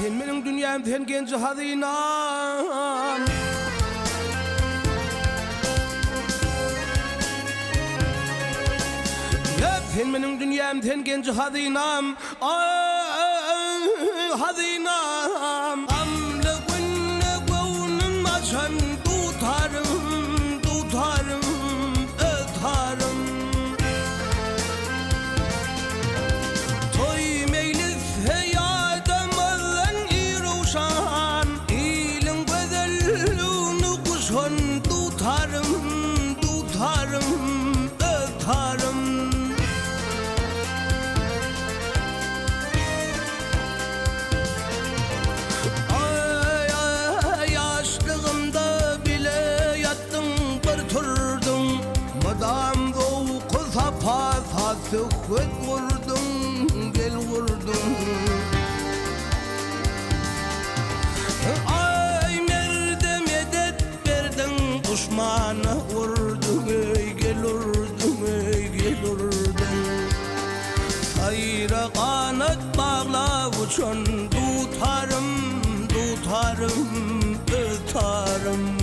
sen benim dünyam, sen genci hazinam. Sen benim dünyam, sen genci hazinam. Hazinam. Amlı günle gönlüm açan tutarım, tutarım, ötarım. Toy meylis heyadamızın iruşan, ilin güzelliğini kuşan tutarım, tutarım, ötarım. Sıhhat vurdum, gel vurdum. Ay nerede medet verdin, düşmana vurdum, ey gel vurdum, ey gel vurdum. Hayra kanat bağla uçan tutarım, tutarım, tutarım.